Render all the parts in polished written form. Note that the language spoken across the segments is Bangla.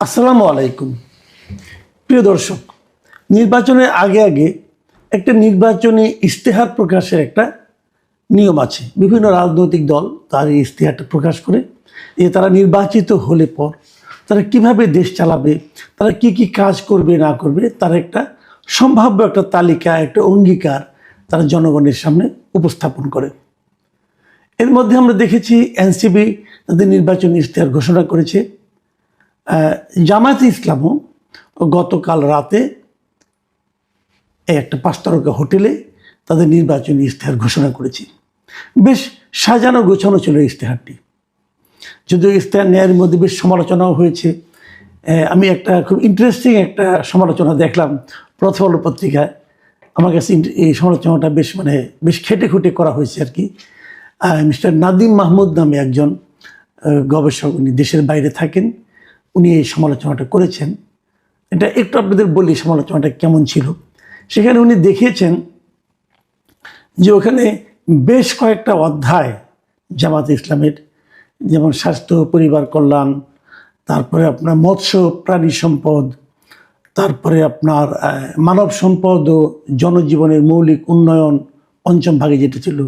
আসসালামু আলাইকুম। প্রিয় দর্শক, নির্বাচনের আগে আগে একটা নির্বাচনী ইশতেহার প্রকাশের একটা নিয়ম আছে। বিভিন্ন রাজনৈতিক দল তার এই ইশতেহারটা প্রকাশ করে যে তারা নির্বাচিত হলে পর তারা কিভাবে দেশ চালাবে, তারা কি কি কাজ করবে না করবে, তার একটা সম্ভাব্য একটা তালিকা, একটা অঙ্গীকার তারা জনগণের সামনে উপস্থাপন করে। এর মধ্যে আমরা দেখেছি এনসিপি তাদের নির্বাচনী ইশতেহার ঘোষণা করেছে। জামায়াতে ইসলামও গতকাল রাতে একটা 5 তারকা হোটেলে তাদের নির্বাচনী ইশতেহার ঘোষণা করেছে। বেশ সাজানো গোছানো ছিল ইশতেহারটি, যদিও ইশতেহার নেয়ার মধ্যে বেশ সমালোচনাও হয়েছে। আমি একটা খুব ইন্টারেস্টিং একটা সমালোচনা দেখলাম প্রথম আলো পত্রিকায়। আমার কাছে এই সমালোচনাটা বেশ খেটে খুঁটে করা হয়েছে আর কি। মিস্টার নাদিম মাহমুদ নামে একজন গবেষক, উনি দেশের বাইরে থাকেন, উনি এই সমালোচনাটা করেছেন। এটা একটু আপনাদের বলি সমালোচনাটা কেমন ছিল। সেখানে উনি দেখিয়েছেন যে ওখানে বেশ কয়েকটা অধ্যায় জামাতে ইসলামের, যেমন স্বাস্থ্য, পরিবার কল্যাণ, তারপরে আপনার মৎস্য প্রাণী সম্পদ, তারপরে আপনার মানব সম্পদ ও জনজীবনের মৌলিক উন্নয়ন পঞ্চম ভাগে যেটা ছিল,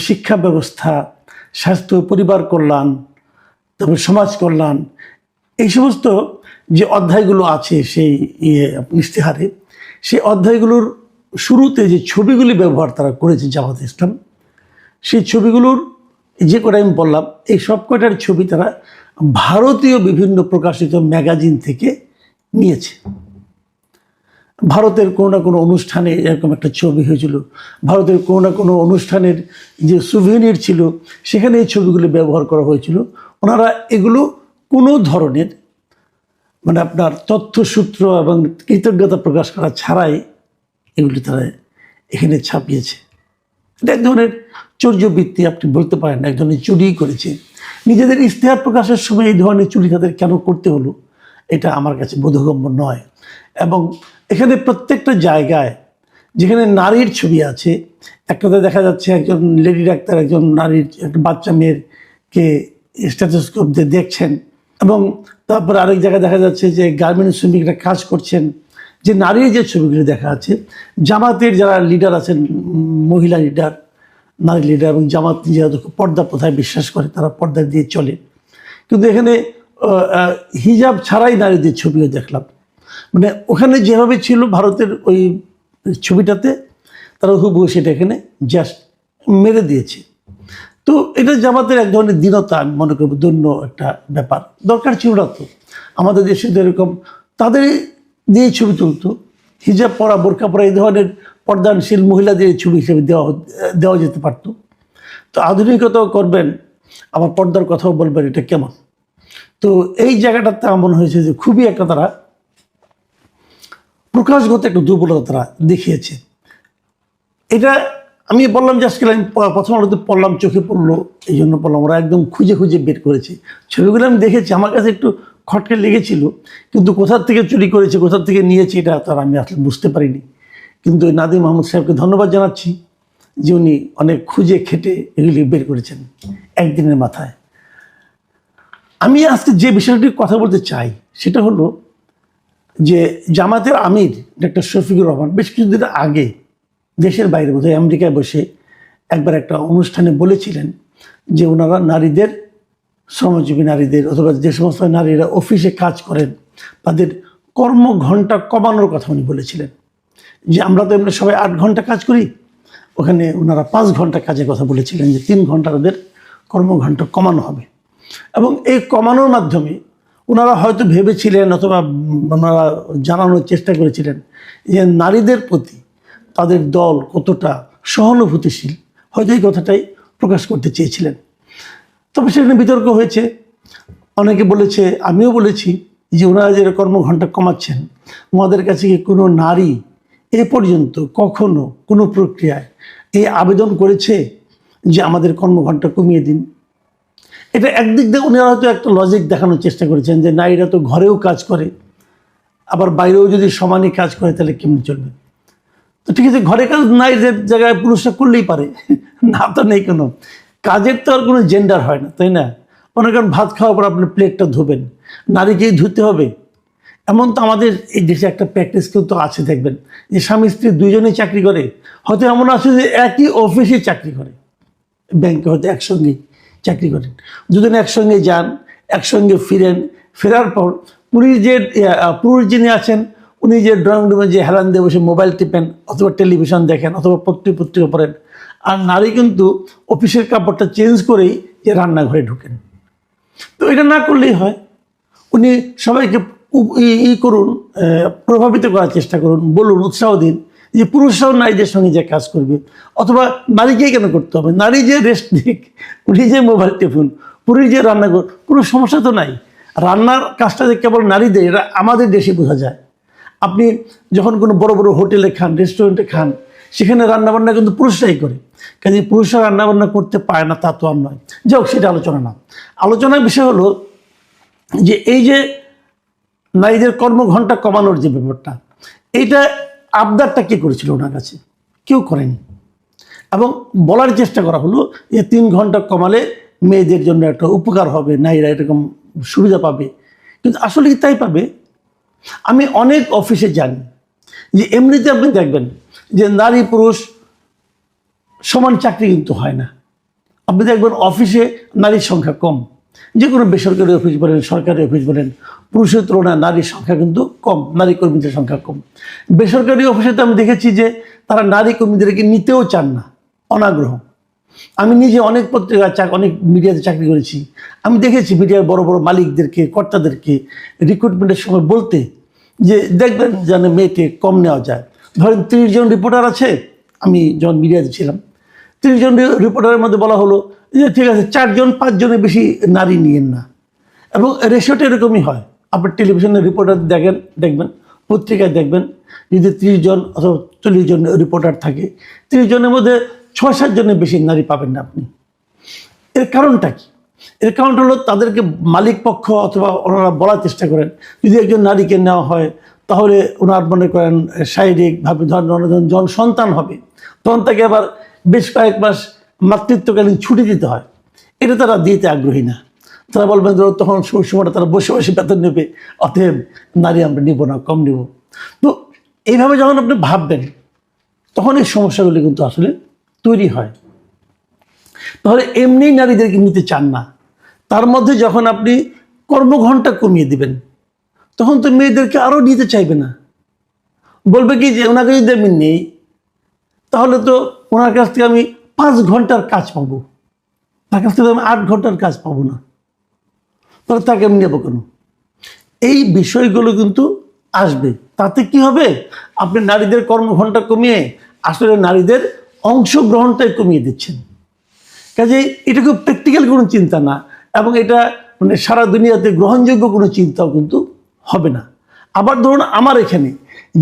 শিক্ষা ব্যবস্থা, স্বাস্থ্য, পরিবার কল্যাণ, তারপরে সমাজ কল্যাণ, এই সমস্ত যে অধ্যায়গুলো আছে সেই ইশতেহারে, সেই অধ্যায়গুলোর শুরুতে যে ছবিগুলি ব্যবহার তারা করেছে জামাত ইসলাম, সেই ছবিগুলোর যে কটা আমি বললাম, এই সব কটার ছবি তারা ভারতীয় বিভিন্ন প্রকাশিত ম্যাগাজিন থেকে নিয়েছে। ভারতের কোনো না কোনো অনুষ্ঠানে এরকম একটা ছবি হয়েছিল, ভারতের কোনো না কোনো অনুষ্ঠানের যে সুভেনির ছিল সেখানে এই ছবিগুলো ব্যবহার করা হয়েছিল। ওনারা এগুলো কোনো ধরনের আপনার তথ্যসূত্র এবং কৃতজ্ঞতা প্রকাশ করা ছাড়াই এগুলি তারা এখানে ছাপিয়েছে। এটা এক ধরনের চর্যবৃত্তি আপনি বলতে পারেন, এক ধরনের চুরি করেছে। নিজেদের ইশতেহার প্রকাশের সময় এই ধরনের চুরি তাদের কেন করতে হলো, এটা আমার কাছে বোধগম্য নয়। এবং এখানে প্রত্যেকটা জায়গায় যেখানে নারীর ছবি আছে, একটাতে দেখা যাচ্ছে একজন লেডি ডাক্তার একজন নারীর একটা বাচ্চা মেয়েরকে স্টেথোস্কোপ দিয়ে দেখছেন, এবং তারপর আরেক জায়গায় দেখা যাচ্ছে যে গার্মেন্টস শ্রমিকরা কাজ করছেন। যে নারীর যে ছবিগুলি দেখা আছে, জামাতের যারা লিডার আছেন, মহিলা লিডার, নারী লিডার, এবং জামাত যেহেতু পর্দা প্রথায় বিশ্বাস করে তারা পর্দা দিয়ে চলে, কিন্তু এখানে হিজাব ছাড়াই নারীদের ছবিও দেখলাম। ওখানে যেভাবে ছিল ভারতের ওই ছবিটাতে, তারা হুবহু সেটা এখানে জাস্ট মেরে দিয়েছে। তো এটা জামাতের এক ধরনের দীনতা, আমি মনে করব দৈন্য একটা ব্যাপার। দরকার ছিল না তো, আমাদের দেশে তো এরকম তাদের দিয়ে ছবি তুলতো, হিজাব পরা, বোরকা পরা, এই ধরনের পর্দানশীল মহিলাদের ছবি হিসেবে দেওয়া যেতে পারত। তো আধুনিকতাও করবেন, আবার পর্দার কথাও বলবেন, এটা কেমন? তো এই জায়গাটাতে আমার মনে হয়েছে যে খুবই একটা তারা প্রকাশগত একটা দুর্বলতা তারা দেখিয়েছে। এটা আমি বললাম যে আজকে আমি প্রথম আলোতে পড়লাম, চোখে পড়লো, এই জন্য বললাম। ওরা একদম খুঁজে খুঁজে বের করেছে ছবিগুলো। আমি দেখেছি, আমার কাছে একটু খটকে লেগেছিল, কিন্তু কোথার থেকে চুরি করেছে, কোথার থেকে নিয়েছে, এটা তার আমি আসলে বুঝতে পারিনি। কিন্তু নাদিম মাহমুদ সাহেবকে ধন্যবাদ জানাচ্ছি যে উনি অনেক খুঁজে খেটে এগুলি বের করেছেন একদিনের মাথায়। আমি আজকে যে বিষয়টির কথা বলতে চাই সেটা হলো যে জামাতের আমির ডক্টর শফিকুর রহমান বেশ কিছুদিন আগে দেশের বাইরে, বোধহয় আমেরিকায় বসে একবার একটা অনুষ্ঠানে বলেছিলেন যে ওনারা নারীদের, শ্রমজীবী নারীদের, অথবা যে সমস্ত নারীরা অফিসে কাজ করেন তাদের কর্মঘণ্টা কমানোর কথা উনি বলেছিলেন। যে আমরা তো এমনি সবাই 8 ঘন্টা কাজ করি, ওখানে ওনারা 5 ঘন্টা কাজের কথা বলেছিলেন, যে 3 ঘন্টা তাদের কর্মঘণ্টা কমানো হবে। এবং এই কমানোর মাধ্যমে ওনারা হয়তো ভেবেছিলেন, অথবা ওনারা জানানোর চেষ্টা করেছিলেন যে নারীদের প্রতি তাদের দল কতটা সহানুভূতিশীল, হয়তো এই কথাটাই প্রকাশ করতে চেয়েছিলেন। তবে সেখানে বিতর্ক হয়েছে। অনেকে বলেছে, আমিও বলেছি, যে ওনারা যে কর্মঘণ্টা কমাচ্ছেন, ওনাদের কাছে কি কোনো নারী এ পর্যন্ত কখনো কোনো প্রক্রিয়ায় এই আবেদন করেছে যে আমাদের কর্মঘণ্টা কমিয়ে দিন? এটা একদিক দিয়ে ওনারা হয়তো একটা লজিক দেখানোর চেষ্টা করেছেন যে নারীরা তো ঘরেও কাজ করে, আবার বাইরেও যদি সমানই কাজ করে তাহলে কেমন চলবে? তো ঠিক আছে, ঘরে কাজ নারীদের জায়গায় পুরুষরা করলেই পারে, না তো নেই কোনো কাজের, তো আর কোনো জেন্ডার হয় না, তাই না? মনে করেন ভাত খাওয়ার পর আপনি প্লেটটা ধোবেন, নারীকেই ধুতে হবে, এমন তো আমাদের এই দেশে একটা প্র্যাকটিস কিন্তু আছে, দেখবেন যে স্বামী স্ত্রী দুইজনেই চাকরি করে, হয়তো এমন আছে যে একই অফিসে চাকরি করে, ব্যাংকে হয়তো একসঙ্গেই চাকরি করেন, দুজনে একসঙ্গে যান, একসঙ্গে ফিরেন, ফেরার পর পুরুষ যিনি আছেন উনি যে ড্রয়িং রুমে যে হেলান দিয়ে বসে মোবাইল টিপেন অথবা টেলিভিশন দেখেন অথবা পত্রিকা পড়েন, আর নারী কিন্তু অফিসের কাপড়টা চেঞ্জ করেই যে রান্নাঘরে ঢুকেন। তো এটা না করলেই হয়, উনি সবাইকে করুন, প্রভাবিত করার চেষ্টা করুন, বলুন, উৎসাহ দিন যে পুরুষরাও নারীদের সঙ্গে যে কাজ করবে, অথবা নারীকেই কেন করতে হবে, নারী যে রেস্ট দিক, উনি যে মোবাইল টিপুন, পুরুষ যে রান্না করুন, কোনো সমস্যা তো নাই। রান্নার কাজটা যে কেবল নারীদের, এটা আমাদের দেশে বোঝা যায়। আপনি যখন কোনো বড় বড় হোটেলে খান, রেস্টুরেন্টে খান, সেখানে রান্নাবান্না কিন্তু পুরুষরাই করে, কাজে পুরুষরা রান্নাবান্না করতে পারে না তা তো আর নয়। যাই হোক, সেটা আলোচনা না। আলোচনার বিষয় হলো যে এই যে নারীদের কর্মঘণ্টা কমানোর যে ব্যাপারটা, এইটা আবদারটা কে করেছিল ওনার কাছে? কেউ করেনি। এবং বলার চেষ্টা করা হলো যে 3 ঘন্টা কমালে মেয়েদের জন্য একটা উপকার হবে, নারীরা এরকম সুবিধা পাবে, কিন্তু আসলে কি তাই পাবে? আমি অনেক অফিসে জানি যে এমনিতে আপনি দেখবেন যে নারী পুরুষ সমান চাকরি কিন্তু হয় না। আপনি দেখবেন অফিসে নারীর সংখ্যা কম, যে কোনো বেসরকারি অফিস বলেন, সরকারি অফিস বলেন, পুরুষের তুলনায় নারীর সংখ্যা কিন্তু কম, নারী কর্মীদের সংখ্যা কম। বেসরকারি অফিসে তো আমি দেখেছি যে তারা নারী কর্মীদেরকে নিতেও চান না, অনাগ্রহ। আমি নিজে অনেক অনেক মিডিয়াতে চাকরি করেছি, আমি দেখেছি মিডিয়ার বড় বড় মালিকদেরকে, কর্তাদেরকে রিক্রুটমেন্টের সময় বলতে যে দেখবেন যেন মেয়েকে কম নেওয়া যায়। ধরেন 30 জন রিপোর্টার আছে, আমি যখন মিডিয়াতে ছিলাম, 30 জন রিপোর্টারের মধ্যে বলা হলো যে ঠিক আছে 4 জন 5 জনের বেশি নারী নিয়েন না। এবং রেশিওটা এরকমই হয়। আপনার টেলিভিশনের রিপোর্টার দেখবেন, পত্রিকায় দেখবেন, যদি 30 জন অথবা 40 জন রিপোর্টার থাকে, 30 জনের মধ্যে 6-7 জনের বেশি নারী পাবেন না আপনি। এর কারণটা কি? এর কারণটা হলো তাদেরকে মালিক পক্ষ অথবা ওনারা বলার চেষ্টা করেন যদি একজন নারীকে নেওয়া হয় তাহলে ওনার মনে করেন শারীরিকভাবে ধরেন যখন সন্তান হবে তখন তাকে আবার বেশ কয়েক মাস মাতৃত্বকালীন ছুটি দিতে হয়, এটা তারা দিতে আগ্রহী না। তারা বলবেন তখন সময়টা তারা বসে বসে বেতন নেবে, অতএব নারী আমরা নিব না, কম নিব। তো এইভাবে যখন আপনি ভাববেন তখন এই সমস্যাগুলি কিন্তু আসলে তৈরি হয়। তাহলে এমনি নারীদেরকে নিতে চান না, তার মধ্যে যখন আপনি কর্মঘণ্টা কমিয়ে দিবেন তখন তো মেয়েদেরকে আরও নিতে চাইবে না, বলবে কি যে ওনাকে যদি আমি নেই তাহলে তো ওনার কাছ থেকে আমি 5 ঘন্টার কাজ পাবো, তার কাছ থেকে আমি 8 ঘন্টার কাজ পাবো না, তাহলে তাকে আমি নেবো কেন? এই বিষয়গুলো কিন্তু আসবে। তাতে কি হবে? আপনি নারীদের কর্মঘণ্টা কমিয়ে আসলে নারীদের অংশগ্রহণটাই কমিয়ে দিচ্ছেন। কাজেই এটা খুব প্র্যাকটিক্যাল কোনো চিন্তা না, এবং এটা মানে সারা দুনিয়াতে গ্রহণযোগ্য কোনো চিন্তাও কিন্তু হবে না। আবার ধরুন আমার এখানে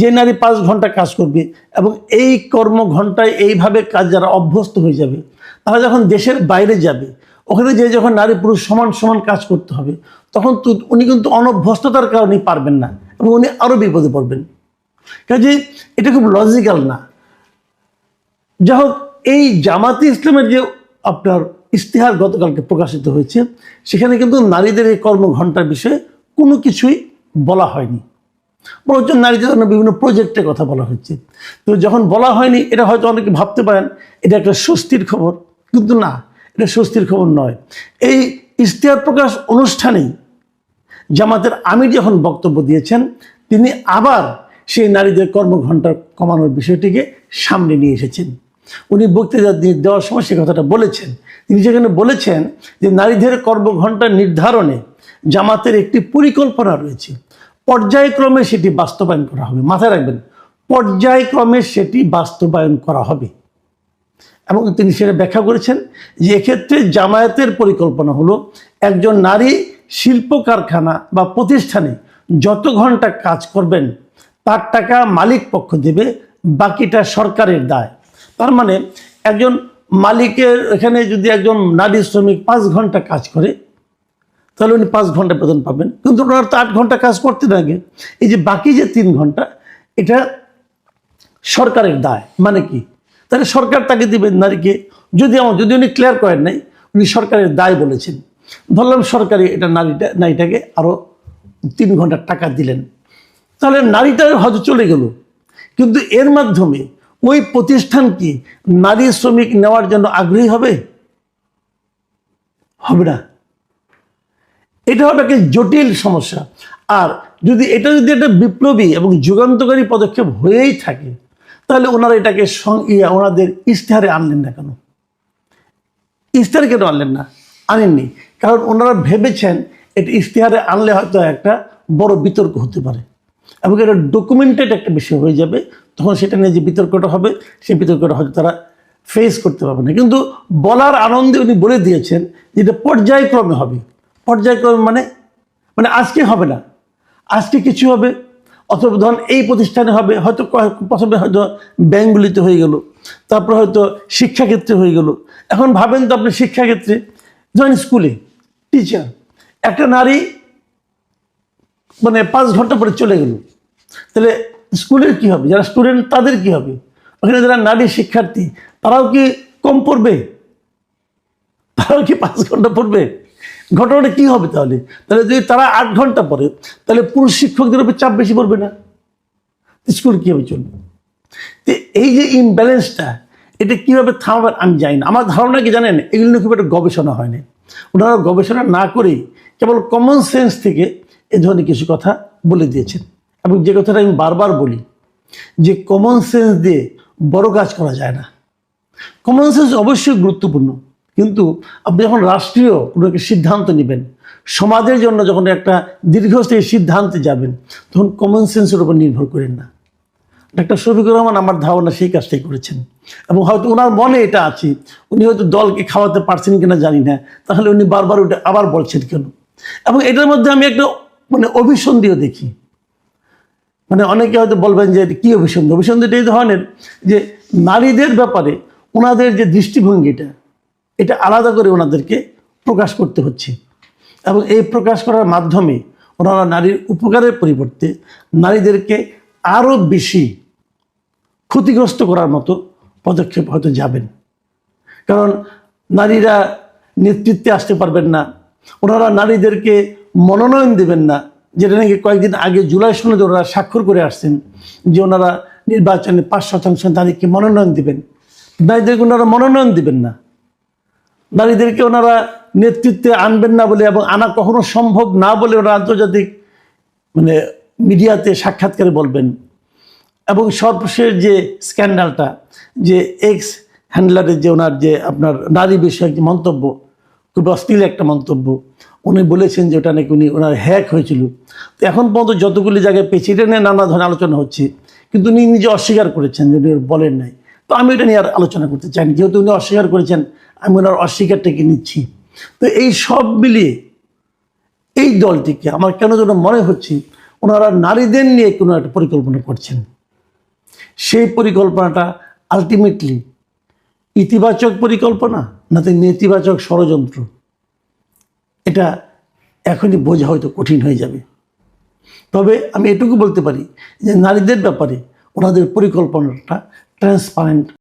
যে নারী 5 ঘন্টা কাজ করবে এবং এই কর্মঘণ্টায় এইভাবে কাজ যারা অভ্যস্ত হয়ে যাবে, তারা যখন দেশের বাইরে যাবে ওখানে যে যখন নারী পুরুষ সমান সমান কাজ করতে হবে তখন উনি কিন্তু অনভ্যস্ততার কারণেই পারবেন না এবং উনি আরও বিপদে পড়বেন। কাজে এটা খুব লজিক্যাল না। যাই হোক, এই জামাতে ইসলামের যে আপনার ইশতেহার গতকালকে প্রকাশিত হয়েছে সেখানে কিন্তু নারীদের এই কর্মঘণ্টার বিষয়ে কোনো কিছুই বলা হয়নি, বরঞ্চ নারীদের জন্য বিভিন্ন প্রজেক্টের কথা বলা হচ্ছে। তো যখন বলা হয়নি এটা হয়তো অনেকে ভাবতে পারেন এটা একটা স্বস্তির খবর, কিন্তু না, এটা স্বস্তির খবর নয়। এই ইশতেহার প্রকাশ অনুষ্ঠানেই জামাতের আমির যখন বক্তব্য দিয়েছেন তিনি আবার সেই নারীদের কর্মঘণ্টা কমানোর বিষয়টিকে সামনে নিয়ে এসেছেন। উনি বক্তৃতা দেওয়ার সময় সে কথাটা বলেছেন। তিনি যেখানে বলেছেন যে নারীদের কর্মঘণ্টা নির্ধারণে জামাতের একটি পরিকল্পনা রয়েছে, পর্যায়ক্রমে সেটি বাস্তবায়ন করা হবে। মাথায় রাখবেন, পর্যায়ক্রমে সেটি বাস্তবায়ন করা হবে। এবং তিনি সেটা ব্যাখ্যা করেছেন যে এক্ষেত্রে জামায়াতের পরিকল্পনা হলো একজন নারী শিল্প কারখানা বা প্রতিষ্ঠানে যত ঘন্টা কাজ করবেন তার টাকা মালিক পক্ষ দেবে, বাকিটা সরকারের দায়। তার মানে একজন মালিকের এখানে যদি একজন নারী শ্রমিক 5 ঘন্টা কাজ করে তাহলে উনি 5 ঘন্টা বেতন পাবেন, কিন্তু ওনার তো 8 ঘন্টা কাজ করতে লাগে। এই যে বাকি যে 3 ঘন্টা এটা সরকারের দায়। মানে কি? তাহলে সরকার তাকে দিবেন নারীকে, যদি উনি ক্লিয়ার করেন নাই, উনি সরকারের দায় বলেছেন। ধরলাম সরকারি এটা নারীটাকে আরও 3 ঘন্টা টাকা দিলেন, তাহলে নারীটা হয়তো চলে গেল, কিন্তু এর মাধ্যমে ওই প্রতিষ্ঠান কি নারী শ্রমিক নেওয়ার জন্য আগ্রহী হবে? হবে না। এটা হবে একটা জটিল সমস্যা। আর যদি একটা বিপ্লবী এবং যুগান্তকারী পদক্ষেপ হয়েই থাকে, তাহলে ওনারা এটাকে ওনাদের ইশতেহারে আনলেন না কেন? ইশতেহারে কেন আনলেন না? আনেননি কারণ ওনারা ভেবেছেন এটা ইশতেহারে আনলে হয়তো একটা বড় বিতর্ক হতে পারে এবং এটা ডকুমেন্টেড একটা বিষয় হয়ে যাবে। তখন সেটা নিয়ে যে বিতর্কটা হবে, সেই বিতর্কটা হয়তো তারা ফেস করতে পারবে না। কিন্তু বলার আনন্দে উনি বলে দিয়েছেন যেটা পর্যায়ক্রমে হবে। পর্যায়ক্রমে মানে আজকে হবে না, আজকে কিছু হবে, অথবা ধরুন এই প্রতিষ্ঠানে হবে, হয়তো প্রথমে হয়তো ব্যাংকগুলিতে হয়ে গেল, তারপর হয়তো শিক্ষাক্ষেত্রে হয়ে গেল। এখন ভাবেন তো আপনি শিক্ষাক্ষেত্রে, ধরেন স্কুলে টিচার, একটা নারী 5 ঘন্টা পরে চলে গেল, তাহলে স্কুলের কি হবে? যারা স্টুডেন্ট তাদের কি হবে? ওখানে যারা নারী শিক্ষার্থী তারাও কি কম পড়বে? তারাও কি 5 ঘন্টা পড়বে? ঘটনাটা কি হবে তাহলে? যদি তারা 8 ঘন্টা পড়ে, তাহলে পুরুষ শিক্ষকদের উপর চাপ বেশি পড়বে না? স্কুল কীভাবে চলবে? তো এই যে ইমব্যালেন্সটা, এটা কীভাবে থামাবেন আমি জানি না। আমার ধারণা কি জানেন, এগুলো নিয়ে খুব একটা গবেষণা হয়নি। ওনারা গবেষণা না করেই কেবল কমন সেন্স থেকে এ ধরনের কিছু কথা বলে দিয়েছেন। এবং যে কথাটা আমি বারবার বলি, যে কমন সেন্স দিয়ে বড় কাজ করা যায় না। কমন সেন্স অবশ্যই গুরুত্বপূর্ণ, কিন্তু আপনি যখন রাষ্ট্রীয় কোনো একটা সিদ্ধান্ত নেবেন, সমাজের জন্য যখন একটা দীর্ঘস্থায়ী সিদ্ধান্তে যাবেন, তখন কমন সেন্সের উপর নির্ভর করেন না। ডাক্তার শফিকুর রহমান আমার ধারণা সেই কাজটাই করেছেন, এবং হয়তো ওনার মনে এটা আছে। উনি হয়তো দলকে খাওয়াতে পারছেন কিনা জানি না, তাহলে উনি বারবার ওটা আবার বলছেন কেন? এবং এটার মধ্যে আমি একটা অভিসন্ধিও দেখি। অনেকে হয়তো বলবেন যে কি অভিসন্ধি? অভিসন্ধিটা এই ধরনের যে নারীদের ব্যাপারে ওনাদের যে দৃষ্টিভঙ্গিটা, এটা আলাদা করে ওনাদেরকে প্রকাশ করতে হচ্ছে, এবং এই প্রকাশ করার মাধ্যমে ওনারা নারীর উপকারের পরিবর্তে নারীদেরকে আরও বেশি ক্ষতিগ্রস্ত করার মতো পদক্ষেপ হয়তো যাবেন। কারণ নারীরা নেতৃত্বে আসতে পারবেন না, ওনারা নারীদেরকে মনোনয়ন দেবেন না, যেটা নাকি কয়েকদিন আগে জুলাই সনদে ওনারা স্বাক্ষর করে আসছেন যে ওনারা নির্বাচনে 5% নারীকে মনোনয়ন দেবেন। নারীদেরকে ওনারা মনোনয়ন দেবেন না, নারীদেরকে ওনারা নেতৃত্বে আনবেন না বলে, এবং আনা কখনো সম্ভব না বলে ওরা আন্তর্জাতিক মিডিয়াতে সাক্ষাৎকারে বলবেন। এবং সর্বশেষ যে স্ক্যান্ডালটা, যে এক্স হ্যান্ডলারের যে ওনার যে আপনার নারী বিষয়ক যে মন্তব্য, খুব অশ্লীল একটা মন্তব্য, উনি বলেছেন যে ওটা নাকি ওনার হ্যাক হয়েছিল। তো এখন পর্যন্ত যতগুলি জায়গায় পেয়েছি, এটা নিয়ে নানা ধরনের আলোচনা হচ্ছে, কিন্তু উনি নিজে অস্বীকার করেছেন যে উনি বলেন নাই। তো আমি এটা নিয়ে আর আলোচনা করতে চাইনি, যেহেতু উনি অস্বীকার করেছেন, আমি ওনার অস্বীকারটাকে নিচ্ছি। তো এই সব মিলিয়ে এই দলটিকে আমার কেন যেন মনে হচ্ছে ওনারা নারীদের নিয়ে কোনো একটা পরিকল্পনা করছেন। সেই পরিকল্পনাটা আলটিমেটলি ইতিবাচক পরিকল্পনা নাকি নেতিবাচক ষড়যন্ত্র, এটা এখনই বোঝা হয়তো কঠিন হয়ে যাবে। তবে আমি এটুকু বলতে পারি যে নারীদের ব্যাপারে ওনাদের পরিকল্পনাটা ট্রান্সপারেন্ট